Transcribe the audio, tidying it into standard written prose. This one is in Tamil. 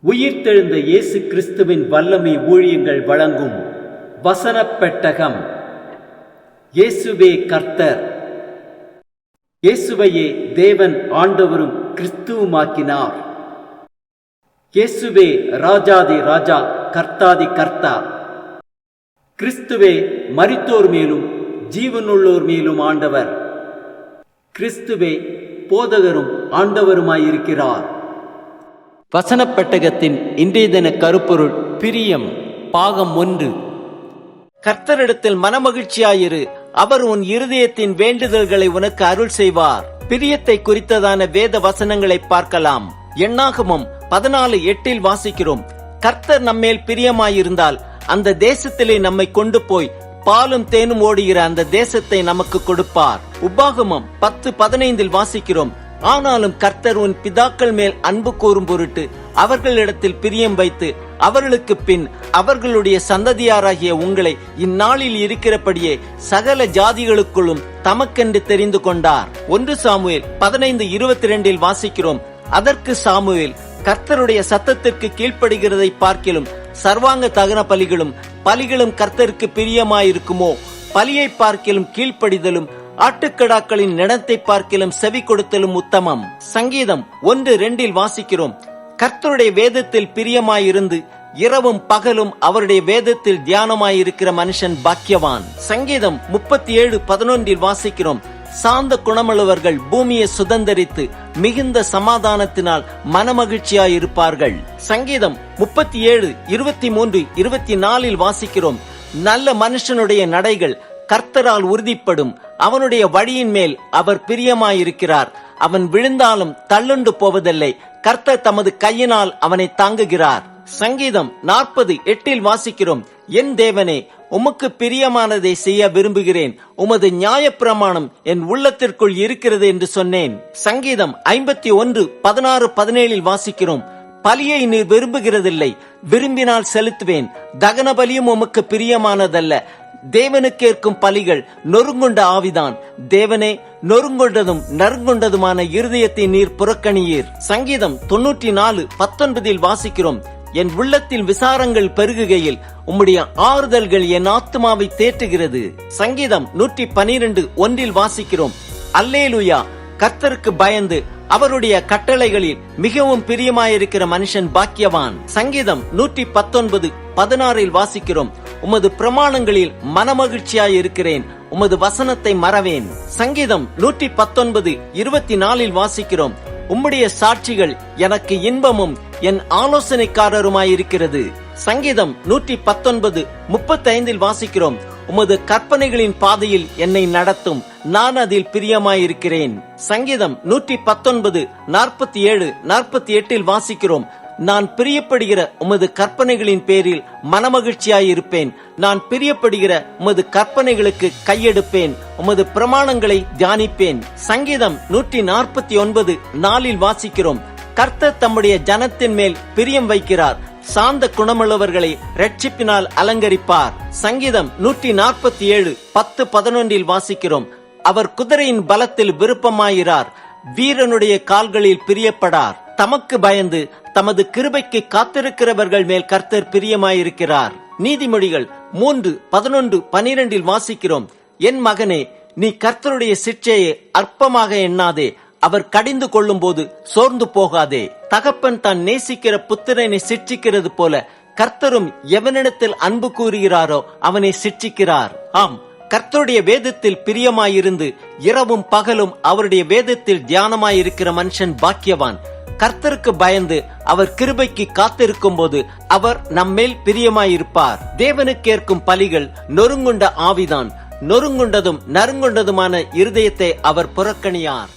உயிர்த்தெழுந்த இயேசு கிறிஸ்துவின் வல்லமை ஊழியங்கள் வழங்கும் வசனப் பெட்டகம். இயேசுவே கர்த்தர். இயேசுவையே தேவன் ஆண்டவரும் கிறிஸ்துவுமாக்கினார். இயேசுவே ராஜாதி ராஜா, கர்த்தாதி கர்த்தா. கிறிஸ்துவே மரித்தோர் மேலும் ஜீவனுள்ளோர் மேலும் ஆண்டவர். கிறிஸ்துவே போதகரும் ஆண்டவருமாயிருக்கிறார். வசனப் பெட்டகத்தின் இன்றைய தின கருப்பொருள் பிரியம். பாகம் 1. கர்த்தரிடத்தில் மனமகிழ்ச்சியாயிரு, அவர் உன் இருதயத்தின் வேண்டுதல்களை உனக்கு அருள் செய்வார். பிரியத்தை குறித்ததான வேத வசனங்களை பார்க்கலாம். எண்ணாகமம் 14:8 வாசிக்கிறோம், கர்த்தர் நம்மேல் பிரியமாயிருந்தால் அந்த தேசத்திலே நம்மை கொண்டு போய் பாலும் தேனும் ஓடுகிற அந்த தேசத்தை நமக்கு கொடுப்பார். உபாகமம் 10:15 வாசிக்கிறோம், ஆனாலும் கர்த்தர் உன் பிதாக்கள் மேல் அன்பு கூறும் பொருட்டு அவர்களிடத்தில் பிரியம் வைத்து அவர்களுக்கு பின் அவர்களுடைய சந்ததியாராகிய உங்களை இந்நாளில் இருக்கிறபடியே சகல ஜாதிகளுக்குள்ளும் தமக்கென்று தெரிந்து கொண்டார். 1 சாமுவேல் 15:22 வாசிக்கிறோம், அதற்கு சாமுவேல், கர்த்தருடைய சத்தத்திற்கு கீழ்ப்படுகிறதை பார்க்கிலும் சர்வாங்க தகன பலிகளும் கர்த்தருக்கு பிரியமாயிருக்குமோ? பலியை பார்க்கிலும் கீழ்ப்படிதலும் ஆட்டுக்கடாக்களின் நிலத்தை பார்க்கிலும் செவி கொடுத்தலும் உத்தமம். சங்கீதம் 1:2 வாசிக்கிறோம், கர்த்தருடைய வேதத்தில் பிரியமாயிருந்து இரவும் பகலும் அவருடைய வேதத்தில் தியானமாயிருக்கிற மனுஷன் பாக்கியவான். சங்கீதம் 37:11 வாசிக்கிறோம், சாந்த குணமுள்ளவர்கள் பூமியை சுதந்தரித்து மிகுந்த சமாதானத்தினால் மனமகிழ்ச்சியாயிருப்பார்கள். சங்கீதம் 37:23-24 வாசிக்கிறோம், நல்ல மனுஷனுடைய நடைகள் கர்த்தரால் உறுதிப்படும், அவனுடைய வழியின் மேல் அவர் பிரியமாயிருக்கிறார். அவன் விழுந்தாலும் தள்ளுண்டு போவதில்லை, கர்த்தர் தமது கையினால் அவனை தாங்குகிறார். சங்கீதம் 40:8 வாசிக்கிறோம், என் தேவனே, உமக்கு பிரியமானதை செய்ய விரும்புகிறேன், உமது நியாயப்பிரமாணம் என் உள்ளத்திற்குள் இருக்கிறது என்று சொன்னேன். சங்கீதம் 51:16-17 வாசிக்கிறோம், பலியை நீர் விரும்புகிறதில்லை, விரும்பினால் செலுத்துவேன், தகன பலியும் உமக்கு பிரியமானதல்ல. தேவனுக்கேற்கும் பலிகள் நொறுங்குண்ட ஆவிதான். தேவனே, நொறுங்குண்டதும் நறுங்குண்டதுமான இருதயத்தை நீர் புறக்கணியீர். சங்கீதம் 94:19 வாசிக்கிறோம், என் உள்ளத்தில் விசாரங்கள் பெருகுகையில் உம்முடைய ஆறுதல்கள் என் ஆத்துமாவை தேற்றுகிறது. சங்கீதம் 112:1 வாசிக்கிறோம், அல்லேலூயா, கர்த்தருக்கு பயந்து அவருடைய கட்டளைகளில் மிகவும் பிரியமாயிருக்கிற மனுஷன் பாக்கியவான். சங்கீதம் 119:16 வாசிக்கிறோம், உமது பிரமாணங்களில் மனமகிழ்ச்சியாயிருக்கிறேன், உமது வசனத்தை மறவேன். சங்கீதம் 119:24 வாசிக்கிறோம், உம்முடைய சாட்சிகள் எனக்கு இன்பமும் என் ஆலோசனைக்காரருமாயிருக்கிறது. சங்கீதம் 119:35 வாசிக்கிறோம், உமது கற்பனைகளின் பாதையில் என்னை நடத்தும், நான் அதில் பிரியமாயிருக்கிறேன். சங்கீதம் 119:47-48 வாசிக்கிறோம், நான் பிரியப்படுகிற உமது கற்பனைகளின் பேரில் மனமகிழ்ச்சியாயிருப்பேன், நான் பிரியப்படுகிற உமது கற்பனைகளுக்கு கையெடுப்பேன், உமது பிரமாணங்களை தியானிப்பேன். சங்கீதம் 149:4 வாசிக்கிறோம், கர்த்தர் தம்முடைய ஜனத்தின் மேல் பிரியம் வைக்கிறார், சாந்த குணமுள்ளவர்களை இரட்சிப்பினால் அலங்கரிப்பார். சங்கீதம் 147:10-11 வாசிக்கிறோம், அவர் குதிரையின் பலத்தில் விருப்பமாயிரார், வீரனுடைய கால்களில் பிரியப்படார். தமக்கு பயந்து தமது கிருபைக்கு காத்திருக்கிறவர்கள் மேல் கர்த்தர் பிரியமாயிருக்கிறார். நீதிமொழிகள் 3:11-12 வாசிக்கிறோம், என் மகனே, நீ கர்த்தருடைய சிட்சையை அற்பமாக எண்ணாதே, அவர் கடிந்து கொள்ளும் போது சோர்ந்து போகாதே. தகப்பன் தான் நேசிக்கிற புத்திரனை சிட்சிக்கிறது போல கர்த்தரும் எவனிடத்தில் அன்பு கூறுகிறாரோ அவனை சிட்சிக்கிறார். ஆம், கர்த்தருடைய வேதத்தில் பிரியமாயிருந்து இரவும் பகலும் அவருடைய வேதத்தில் தியானமாயிருக்கிற மனுஷன் பாக்கியவான். கர்த்தருக்கு பயந்து அவர் கிருபைக்கு காத்திருக்கும் போது அவர் நம்மேல் பிரியமாயிருப்பார். தேவனுக்கேற்கும் பலிகள் நொறுங்குண்ட ஆவிதான், நொறுங்குண்டதும் நறுங்குண்டதுமான இருதயத்தை அவர் புறக்கணியார்.